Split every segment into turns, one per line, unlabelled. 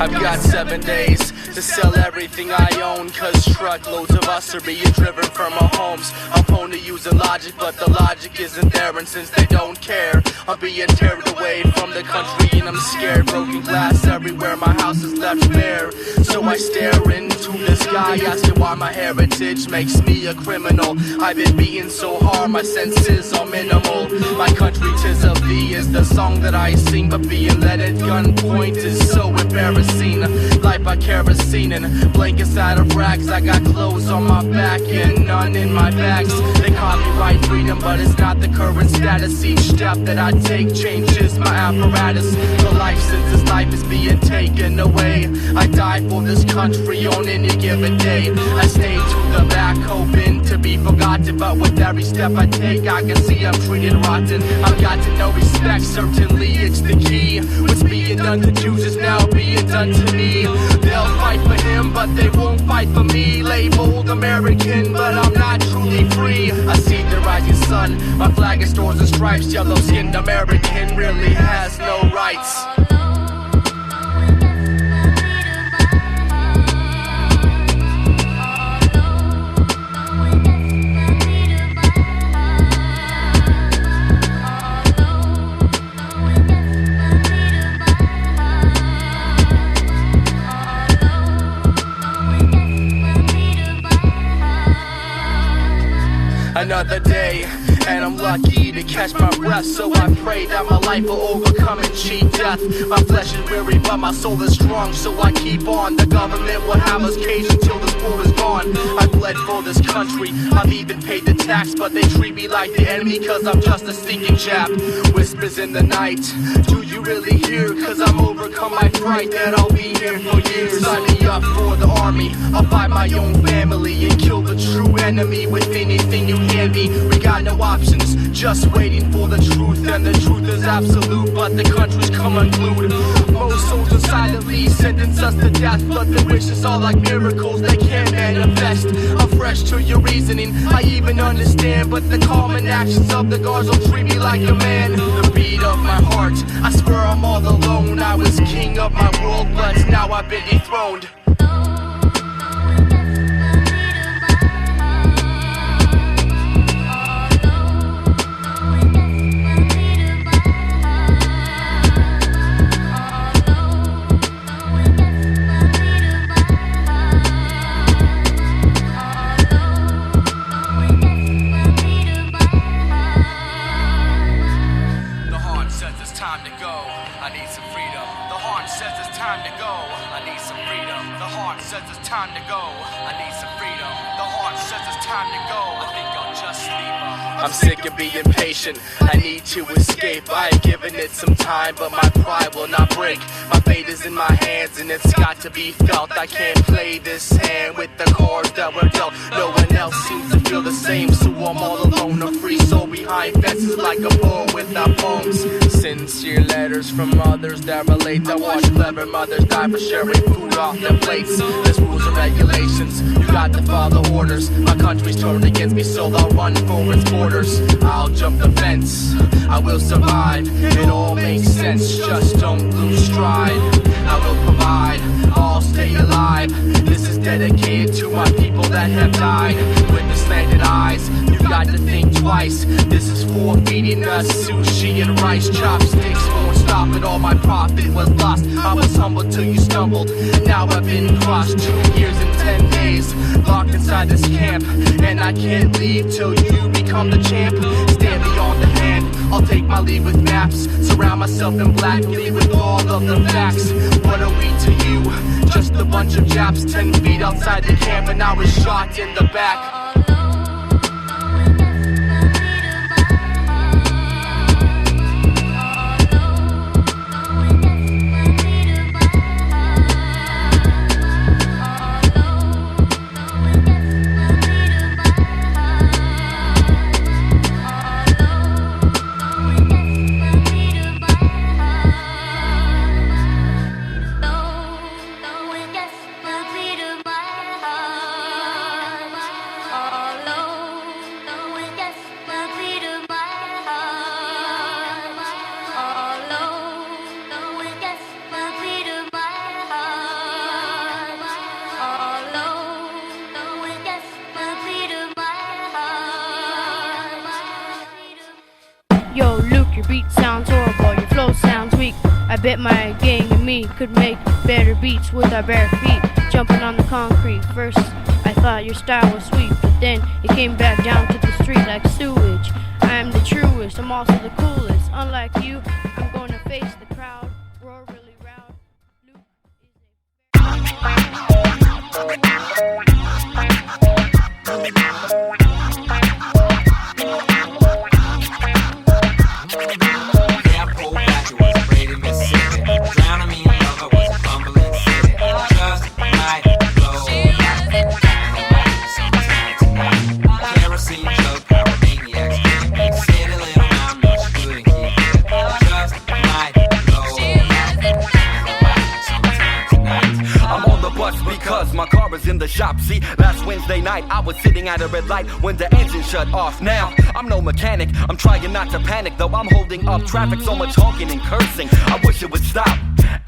I've got 7 days to sell everything I own, cause truckloads of us are being driven from our homes. I'm prone to using logic, but the logic isn't there, and since they don't care, I'm being teared away from the country and I'm scared. Broken glass everywhere, my house is left bare. So I stare into the sky, asking why my heritage makes me a criminal. I've been beaten so hard, my senses are minimal. My country, 'tis of thee, is the song that I sing, but being led at gunpoint is so embarrassing. Life by kerosene and blankets out of rags. I got clothes on my back and none in my bags. They copyright freedom, but it's not the current status. Each step that I take changes my apparatus. The life since this life is being taken away. I die for this country on any given day. I stay to the back, hoping to be forgotten, but with every step I take, I can see I'm treated rotten. I've got to know respect, certainly it's the key. What's being done to Jews is now being done to me. They'll fight for him, but they won't fight for me. Labeled American, but I'm not truly free. I see the rising sun, my flag is stars and stripes. Yellow-skinned American really has no rights. Another day, and I'm lucky to catch my breath. So I pray that my life will overcome and cheat death. My flesh is weary, but my soul is strong, so I keep on. The government will have us caged until this war is gone. I bled for this country, I've even paid the tax, but they treat me like the enemy, cause I'm just a stinking chap. Whispers in the night, do you really hear? Cause I'm overcome my fright that I'll be here for years. Sign me up for the army, I'll fight my own family and kill the true enemy with anything you hand me. We got no options, just waiting for the truth, and the truth is absolute, but the country's come unglued. Most soldiers silently sentence us to death, but the wishes are like miracles, they can't manifest. I'm fresh to your reasoning, I even understand, but the common actions of the guards will treat me like a man. The beat of my heart, I swear I'm all alone. I was king of my world, but now I've been dethroned. Time to go, I need some freedom. The heart says it's time to go, I need some freedom. The heart says it's time to go, I need some freedom. The heart says it's time to go, I think I'll just sleep. I'm sick of being patient, I need to escape. I've given it some time, but my pride will not break. My fate is in my hands and it's got to be felt. I can't play this hand with the cards that were dealt. No one else seems to feel the same, so I'm all alone. A free soul behind fences like a poem without poems. Sincere letters from others that relate. I watch clever mothers die for sharing food off their plates. There's rules and regulations, you got to follow orders. My country's turned against me, so I'll run for its borders. I'll jump the fence, I will survive. It all makes sense, just don't lose stride. I will provide, I'll stay alive. This is dedicated to my people that have died. With the slanted eyes, you got to think twice. This is for feeding us sushi and rice. Chopsticks won't stop it, all my profit was lost. I was humbled till you stumbled, now I've been crushed. 2 years and 10 days, locked inside this camp, and I can't leave till you become the champ. Stand beyond the hand, I'll take my leave with maps. Surround myself in black, leave with all of the facts. What are we to you? Just a bunch of Japs 10 feet outside the camp, and I was shot in the back.
Luke, your beat sounds horrible, your flow sounds weak. I bet my gang and me could make better beats with our bare feet, jumping on the concrete. First, I thought your style was sweet, but then it came back down to the street like sewage. I am the truest, I'm also the coolest. Unlike you, I'm gonna face the crowd, roar really loud. Luke
because my car was in the shop. See, last Wednesday night I was sitting at a red light when the engine shut off. Now, I'm no mechanic, I'm trying not to panic, though I'm holding up traffic, so much honking and cursing, I wish it would stop.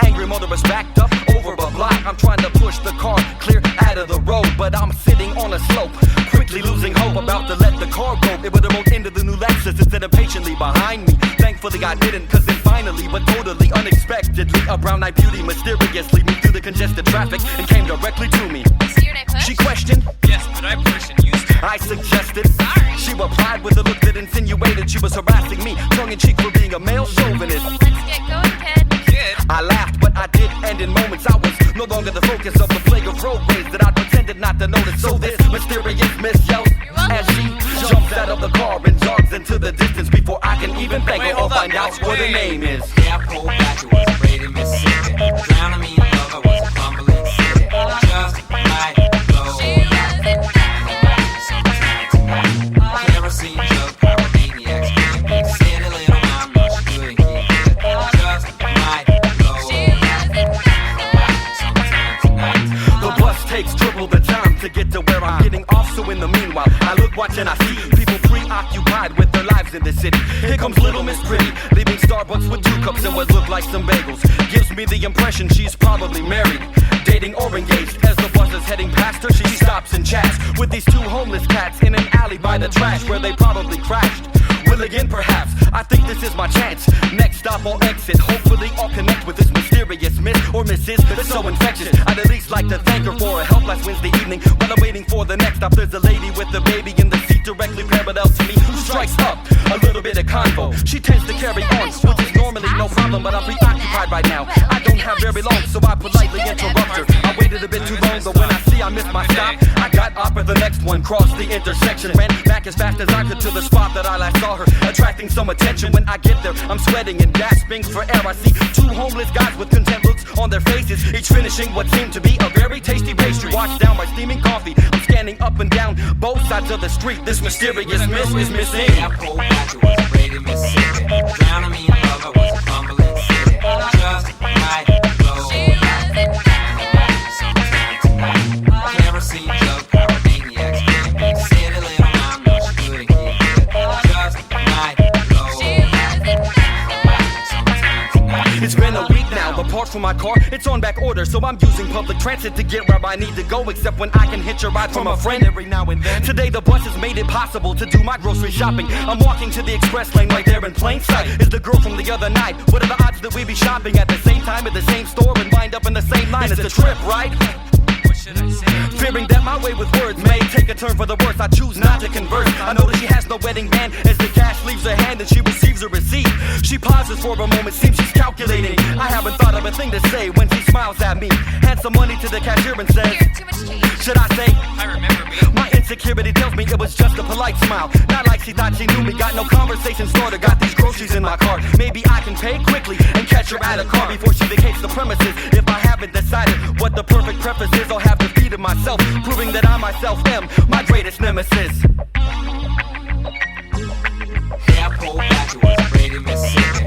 Angry motorist backed up over a block. I'm trying to push the car clear out of the road, but I'm sitting on a slope, quickly losing hope, about to let the car go. It would've rolled into the new Lexus instead of patiently behind me. Thankfully I didn't, cause then finally, but totally unexpectedly, a brown-eyed beauty mysteriously moved through the congested traffic and came directly to me. She questioned,
yes, but I push and used to.
I suggested, sorry. She replied with a look that insinuated she was harassing me, tongue-in-cheek for being a male chauvinist.
Let's get going, kid.
I laughed, but I did end in moments. I was no longer the focus of the plague of road rage that I pretended not to notice. So this mysterious miss yells as she jumps out of the car and jogs into the distance before I can even thank her or find out what her name is.
Yeah, I pulled back, it was afraid in Mississippi. Drowning me in love, I was a fumbling city. Just like flow. Kerosene jug, pyromaniacs. City little mom, no, she couldn't keep it. Just like flow.
The bus takes triple the time to get to where I'm getting off, so in the meanwhile I look, watch, and I see people preoccupied with their lives in the city. Here comes little Miss Pretty, leaving Starbucks with 2 cups and what look like some bagels. Gives me the impression she's probably married, dating or engaged. As the bus is heading past her, she stops and chats with these 2 homeless cats in an alley by the trash where they probably crashed. Will again perhaps, I think this is my chance. Next stop I'll exit, hopefully I'll connect with this mysterious miss or missus that's so infectious. I'd at least like to thank her for her help last Wednesday evening. While I'm waiting for the next stop, there's a lady with a baby in the seat directly parallel to me who strikes up a little bit of convo. She tends to carry on, which is normally no problem, but I'm preoccupied right now. I don't have very long, so I politely interrupt her. I waited a bit too long, but when I see I missed my stop, I got up at the next one, crossed the intersection, ran back as fast as I could to the spot that I last saw her, attracting some attention. When I get there, I'm sweating and gasping for air. I see 2 homeless guys with content looks on their faces, each finishing what seemed to be a very tasty pastry, washed down by steaming coffee. I'm scanning up and down both sides of the street. This mysterious miss is missing.
Yeah, I pulled back, it was afraid in Mississippi. Drowning me in love, I was a fumbling city. Just like flow. Kerosene jug, pyromaniacs. City little mom, no, she couldn't keep it. Just like flow.
It's been a week now, but parked for my car, it's on back order, so I'm using public transit to get where I need to go, except when I can hitch a ride from a friend every now and then. Today the bus has made it possible to do my grocery shopping. I'm walking to the express lane right there in plain sight is the girl from the other night. What are the odds that we be shopping at the same time at the same store and wind up in the same line? It's a trip, right?
What should I say?
Fearing that my way with words may take a turn for the worse, I choose not to converse. I notice she has no wedding band as the cash leaves her hand and she receives a receipt. She pauses for a moment, seems she's calculating. I haven't thought of a thing to say when she smiles at me, hands some money to the cashier and says,
Here, too much change.
should I say,
I remember me.
my insecurity tells me it was just a polite smile, not like she thought she knew me. Got no conversation started, got these groceries in my cart. Maybe I can pay quickly and catch her at a car before she vacates the premises. If I haven't decided what the perfect preface is, I'll have defeated myself, proving that I myself am my greatest nemesis.
Yeah, I pulled back, it was afraid in Mississippi.